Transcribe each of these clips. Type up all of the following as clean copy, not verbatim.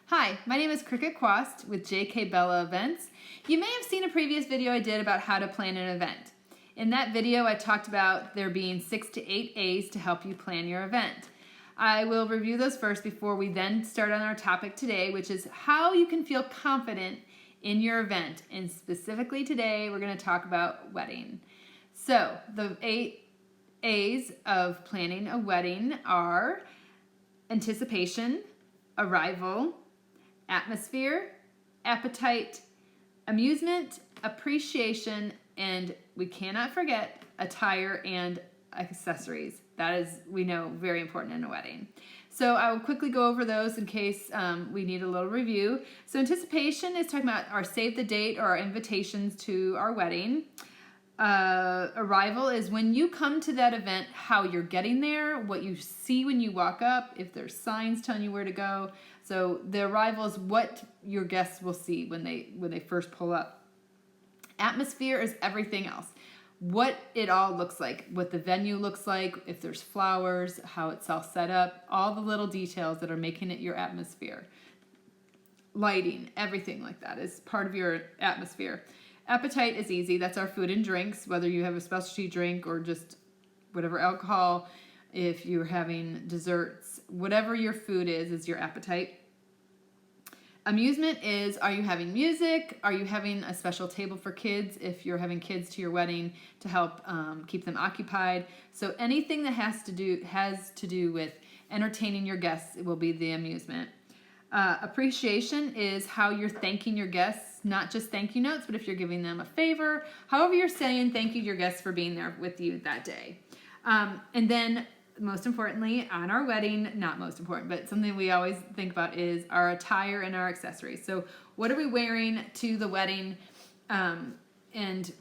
Hi, my name is Cricket Quast with JK Bella Events. You may have seen a previous video I did about how to plan an event. In that video, I talked about there being 6 to 8 A's to help you plan your event. I will review those first before we then start on our topic today, which is how you can feel confident in your event. And specifically today, we're going to talk about wedding. So the 8 A's of planning a wedding are anticipation, arrival, atmosphere, appetite, amusement, appreciation, and we cannot forget attire and accessories. That is, we know, very important in a wedding. So I will quickly go over those in case we need a little review. So anticipation is talking about our save the date or our invitations to our wedding. Arrival is when you come to that event, how you're getting there, what you see when you walk up, if there's signs telling you where to go. So the arrival is what your guests will see when they first pull up. Atmosphere is everything else. What it all looks like, what the venue looks like, if there's flowers, how it's all set up, all the little details that are making it your atmosphere. Lighting, everything like that is part of your atmosphere. Appetite is easy. That's our food and drinks, whether you have a specialty drink or just whatever alcohol. If you're having desserts, whatever your food is your appetite. Amusement is, are you having music? Are you having a special table for kids if you're having kids to your wedding to help keep them occupied? So anything that has to do with entertaining your guests will be the amusement. Appreciation is how you're thanking your guests, not just thank you notes, but if you're giving them a favor, however you're saying thank you to your guests for being there with you that day. And then most importantly, on our wedding, not most important, but something we always think about is our attire and our accessories. So what are we wearing to the wedding? And,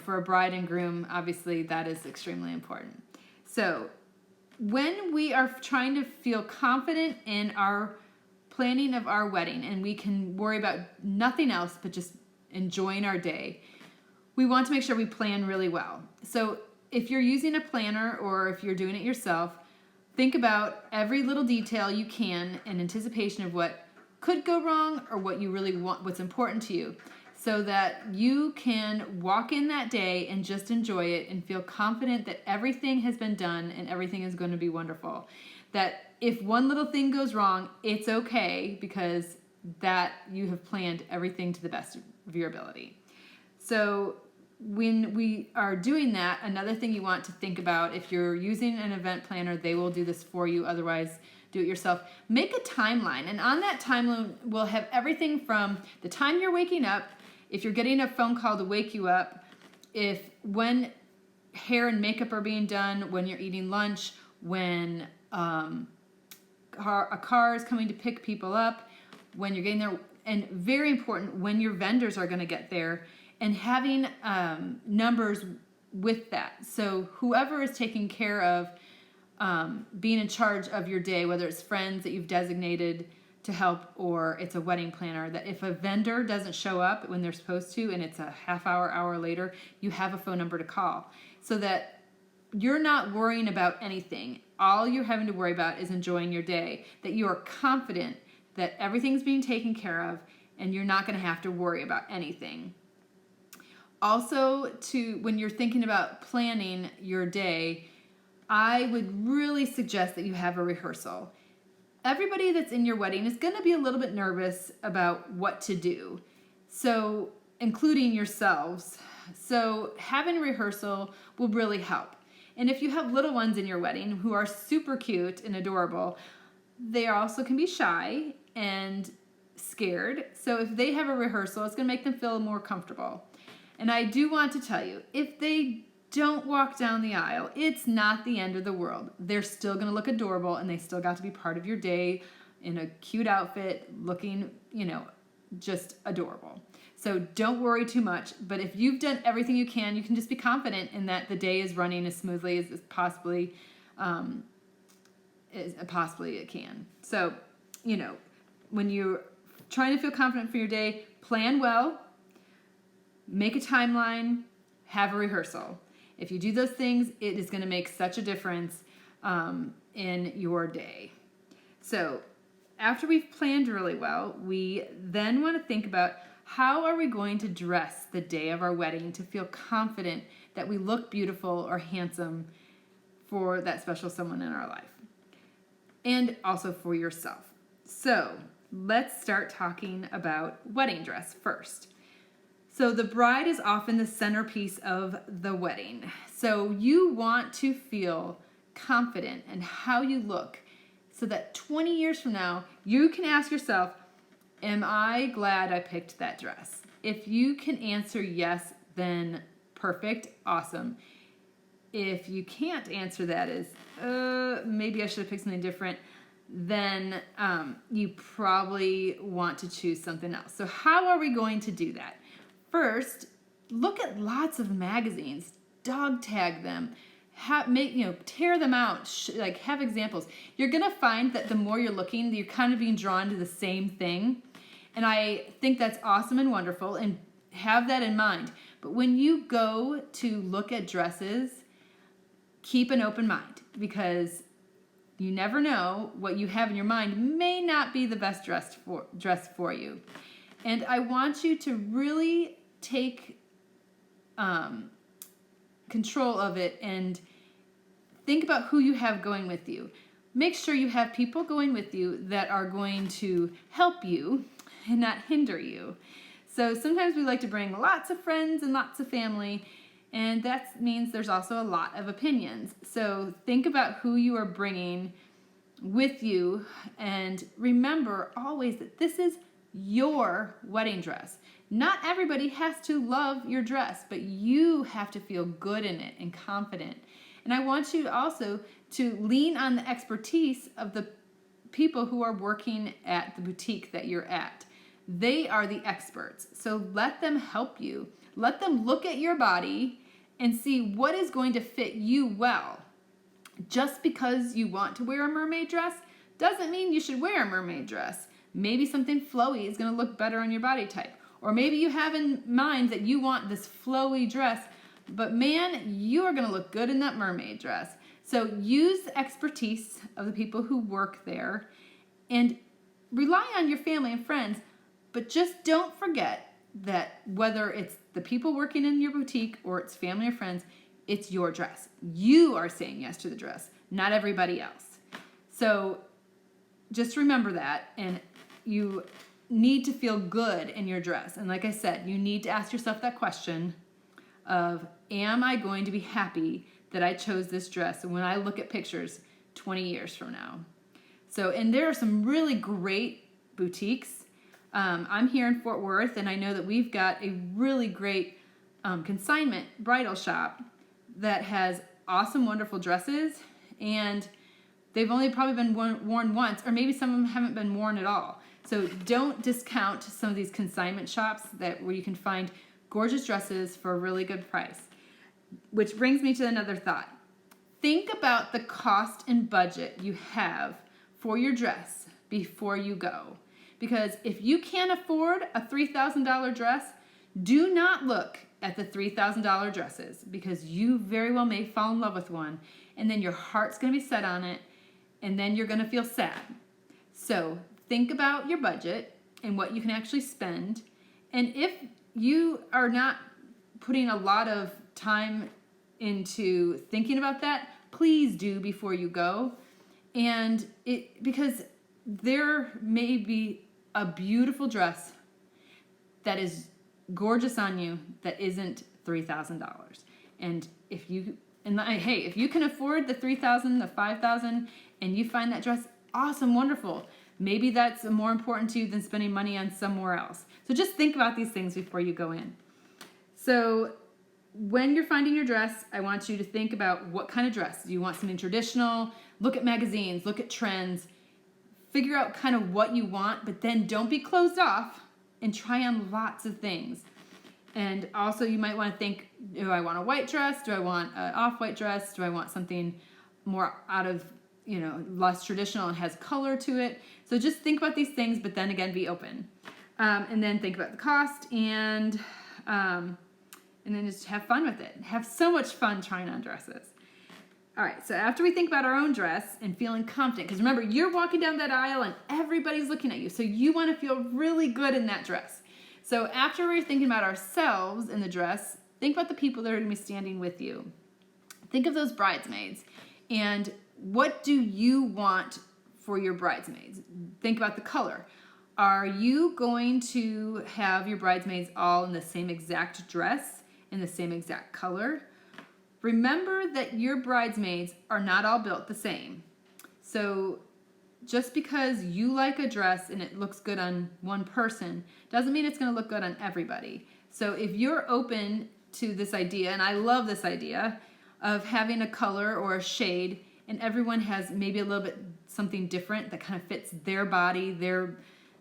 for a bride and groom, obviously that is extremely important. So when we are trying to feel confident in our planning of our wedding and we can worry about nothing else but just enjoying our day, we want to make sure we plan really well. So if you're using a planner or if you're doing it yourself, think about every little detail you can in anticipation of what could go wrong or what you really want, what's important to you, so that you can walk in that day and just enjoy it and feel confident that everything has been done and everything is going to be wonderful. That if one little thing goes wrong, it's okay because that you have planned everything to the best of your ability. So when we are doing that, another thing you want to think about, if you're using an event planner, they will do this for you. Otherwise, do it yourself. Make a timeline. And on that timeline, we'll have everything from the time you're waking up, if you're getting a phone call to wake you up, when hair and makeup are being done, when you're eating lunch, when a car is coming to pick people up, when you're getting there, and very important, when your vendors are going to get there, and having numbers with that. So whoever is taking care of being in charge of your day, whether it's friends that you've designated to help or it's a wedding planner, that if a vendor doesn't show up when they're supposed to and it's a half hour later, you have a phone number to call so that you're not worrying about anything. All you're having to worry about is enjoying your day, that you are confident that everything's being taken care of and you're not going to have to worry about anything. Also, when you're thinking about planning your day, I would really suggest that you have a rehearsal. Everybody that's in your wedding is going to be a little bit nervous about what to do, so including yourselves. So having a rehearsal will really help. And if you have little ones in your wedding who are super cute and adorable, they also can be shy and scared. So if they have a rehearsal, it's going to make them feel more comfortable. And I do want to tell you, if they don't walk down the aisle, it's not the end of the world. They're still going to look adorable and they still got to be part of your day in a cute outfit, looking, just adorable. So don't worry too much. But if you've done everything you can just be confident in that the day is running as smoothly as possibly it can. So, when you're trying to feel confident for your day, plan well. Make a timeline, have a rehearsal. If you do those things, it is going to make such a difference in your day. So after we've planned really well, we then want to think about how are we going to dress the day of our wedding to feel confident that we look beautiful or handsome for that special someone in our life, and also for yourself. So let's start talking about wedding dress first. So the bride is often the centerpiece of the wedding. So you want to feel confident in how you look so that 20 years from now, you can ask yourself, am I glad I picked that dress? If you can answer yes, then perfect, awesome. If you can't answer that as, maybe I should have picked something different, then you probably want to choose something else. So how are we going to do that? First, look at lots of magazines, dog tag them, tear them out, have examples. You're gonna find that the more you're looking, you're kind of being drawn to the same thing. And I think that's awesome and wonderful, and have that in mind. But when you go to look at dresses, keep an open mind, because you never know what you have in your mind may not be the best dress for you. And I want you to really take control of it and think about who you have going with you. Make sure you have people going with you that are going to help you and not hinder you. So sometimes we like to bring lots of friends and lots of family, and that means there's also a lot of opinions. So think about who you are bringing with you, and remember always that this is your wedding dress. Not everybody has to love your dress, but you have to feel good in it and confident. And I want you also to lean on the expertise of the people who are working at the boutique that you're at. They are the experts. So let them help you. Let them look at your body and see what is going to fit you well. Just because you want to wear a mermaid dress doesn't mean you should wear a mermaid dress. Maybe something flowy is going to look better on your body type. Or maybe you have in mind that you want this flowy dress, but man, you are going to look good in that mermaid dress. So use the expertise of the people who work there and rely on your family and friends, but just don't forget that whether it's the people working in your boutique or it's family or friends, it's your dress. You are saying yes to the dress, not everybody else. So just remember that, and you need to feel good in your dress. And like I said, you need to ask yourself that question of, am I going to be happy that I chose this dress when I look at pictures 20 years from now? So, and there are some really great boutiques. I'm here in Fort Worth, and I know that we've got a really great consignment bridal shop that has awesome, wonderful dresses, and they've only probably been worn once, or maybe some of them haven't been worn at all. So don't discount some of these consignment shops where you can find gorgeous dresses for a really good price. Which brings me to another thought. Think about the cost and budget you have for your dress before you go. Because if you can't afford a $3,000 dress, do not look at the $3,000 dresses, because you very well may fall in love with one, and then your heart's going to be set on it, and then you're going to feel sad. So think about your budget and what you can actually spend. And if you are not putting a lot of time into thinking about that, please do before you go. And because there may be a beautiful dress that is gorgeous on you that isn't $3,000. And if you can afford the $3,000, the $5,000, and you find that dress awesome, wonderful, maybe that's more important to you than spending money on somewhere else. So just think about these things before you go in. So when you're finding your dress, I want you to think about what kind of dress. Do you want something traditional? Look at magazines, look at trends, figure out kind of what you want, but then don't be closed off and try on lots of things. And also you might want to think, do I want a white dress? Do I want an off-white dress? Do I want something more out of, less traditional and has color to it? So just think about these things, but then again, be open. And then think about the cost, and then just have fun with it. Have so much fun trying on dresses. All right, so after we think about our own dress and feeling confident, because remember, you're walking down that aisle and everybody's looking at you, so you want to feel really good in that dress. So after we're thinking about ourselves in the dress, think about the people that are going to be standing with you. Think of those bridesmaids, and what do you want for your bridesmaids? Think about the color. Are you going to have your bridesmaids all in the same exact dress, in the same exact color? Remember that your bridesmaids are not all built the same. So just because you like a dress and it looks good on one person doesn't mean it's going to look good on everybody. So if you're open to this idea, and I love this idea of having a color or a shade, and everyone has maybe a little bit something different that kind of fits their body,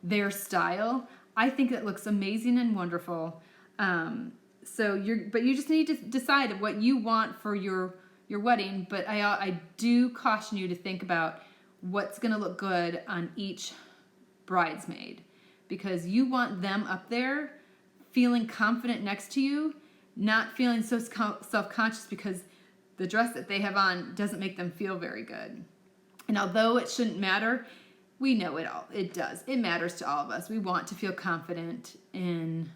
their style, I think that looks amazing and wonderful. But you just need to decide what you want for your wedding. But I do caution you to think about what's going to look good on each bridesmaid, because you want them up there feeling confident next to you, not feeling so self-conscious because the dress that they have on doesn't make them feel very good. And although it shouldn't matter, we know it does. It matters to all of us. We want to feel confident in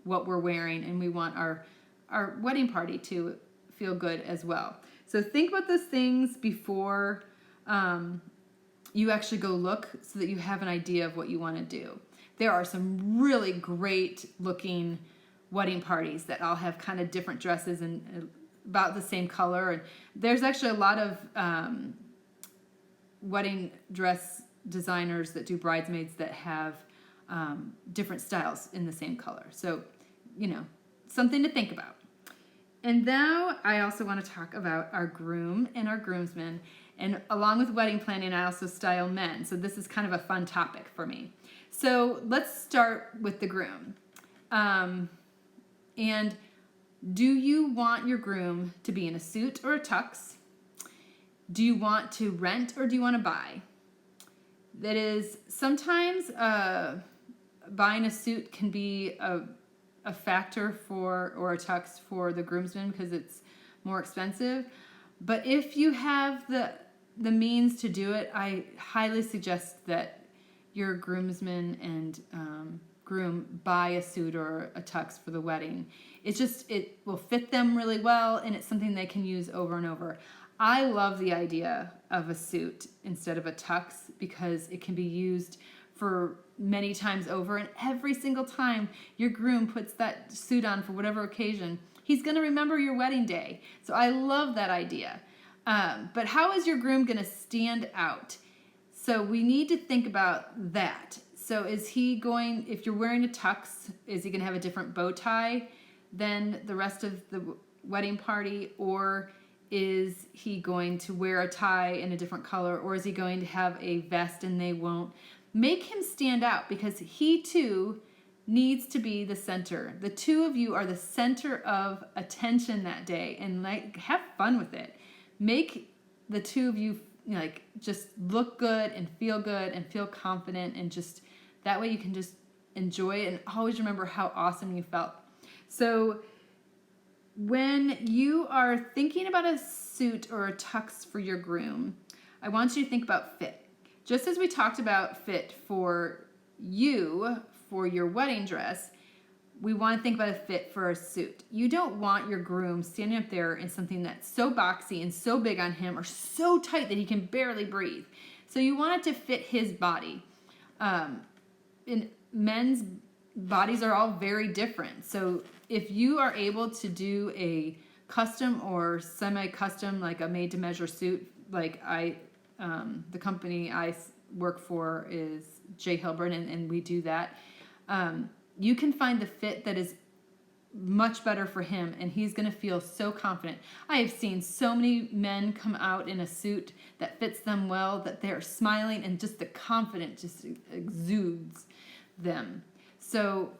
what we're wearing, and we want our wedding party to feel good as well. So think about those things before you actually go look, so that you have an idea of what you want to do. There are some really great looking wedding parties that all have kind of different dresses and about the same color. And there's actually a lot of wedding dress designers that do bridesmaids that have different styles in the same color. So, something to think about. And now I also want to talk about our groom and our groomsmen. And along with wedding planning, I also style men. So this is kind of a fun topic for me. So let's start with the groom. And do you want your groom to be in a suit or a tux? Do you want to rent or do you want to buy? That is, sometimes buying a suit can be a factor or a tux for the groomsmen because it's more expensive. But if you have the means to do it, I highly suggest that your groomsmen and groom buy a suit or a tux for the wedding. It will fit them really well, and it's something they can use over and over. I love the idea of a suit instead of a tux because it can be used for many times over, and every single time your groom puts that suit on for whatever occasion, he's going to remember your wedding day. So I love that idea. But how is your groom going to stand out? So we need to think about that. So if you're wearing a tux, is he going to have a different bow tie than the rest of the wedding party? Or is he going to wear a tie in a different color? Or is he going to have a vest and they won't? Make him stand out because he too needs to be the center. The two of you are the center of attention that day, and have fun with it. Make the two of you just look good and feel confident, and just that way you can just enjoy it and always remember how awesome you felt. So when you are thinking about a suit or a tux for your groom, I want you to think about fit. Just as we talked about fit for you for your wedding dress, we want to think about a fit for a suit. You don't want your groom standing up there in something that's so boxy and so big on him or so tight that he can barely breathe. So you want it to fit his body. And men's bodies are all very different. So if you are able to do a custom or semi-custom, like a made-to-measure suit, like the company I work for is J. Hilburn, and we do that. You can find the fit that is much better for him, and he's going to feel so confident. I have seen so many men come out in a suit that fits them well, that they're smiling, and just the confidence just exudes them. So,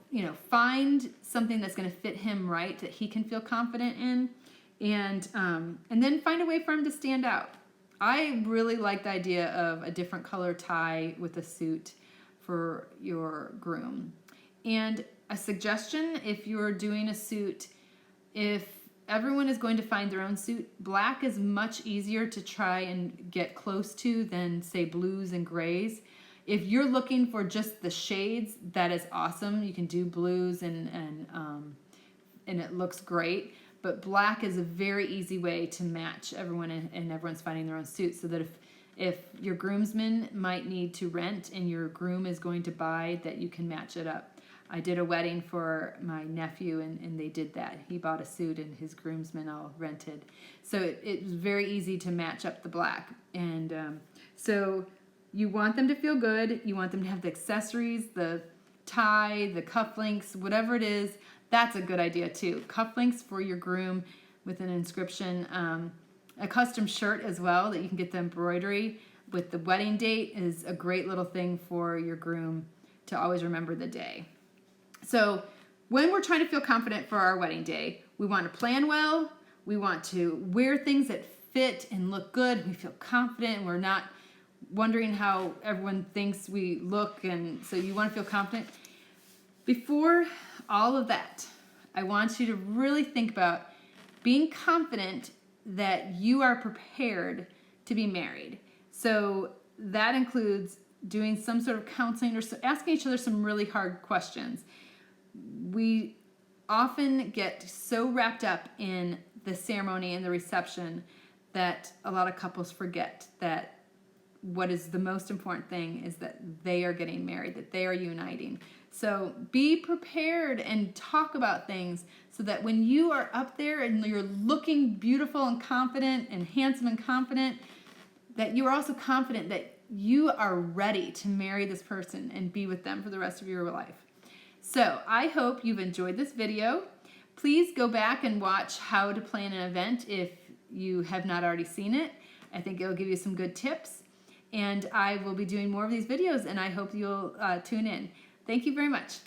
find something that's going to fit him right, that he can feel confident in, and then find a way for him to stand out. I really like the idea of a different color tie with a suit for your groom. And a suggestion, if you're doing a suit, if everyone is going to find their own suit. Black is much easier to try and get close to than, say, blues and grays. If you're looking for just the shades, that is awesome. You can do blues and it looks great. But black is a very easy way to match everyone, and everyone's finding their own suit, so that if your groomsmen might need to rent and your groom is going to buy, that you can match it up. I did a wedding for my nephew, and they did that. He bought a suit and his groomsmen all rented. So it was very easy to match up the black. And so you want them to feel good. You want them to have the accessories, the tie, the cufflinks, whatever it is. That's a good idea too. Cufflinks for your groom with an inscription. A custom shirt as well that you can get the embroidery with the wedding date is a great little thing for your groom to always remember the day. So when we're trying to feel confident for our wedding day, we want to plan well. We want to wear things that fit and look good. We feel confident and we're not wondering how everyone thinks we look. And so you want to feel confident. Before all of that, I want you to really think about being confident that you are prepared to be married. So that includes doing some sort of counseling or asking each other some really hard questions. We often get so wrapped up in the ceremony and the reception that a lot of couples forget that what is the most important thing is that they are getting married, that they are uniting. So be prepared and talk about things so that when you are up there and you're looking beautiful and confident and handsome and confident, that you are also confident that you are ready to marry this person and be with them for the rest of your life. So I hope you've enjoyed this video. Please go back and watch how to plan an event if you have not already seen it. I think it'll give you some good tips. And I will be doing more of these videos, and I hope you'll tune in. Thank you very much.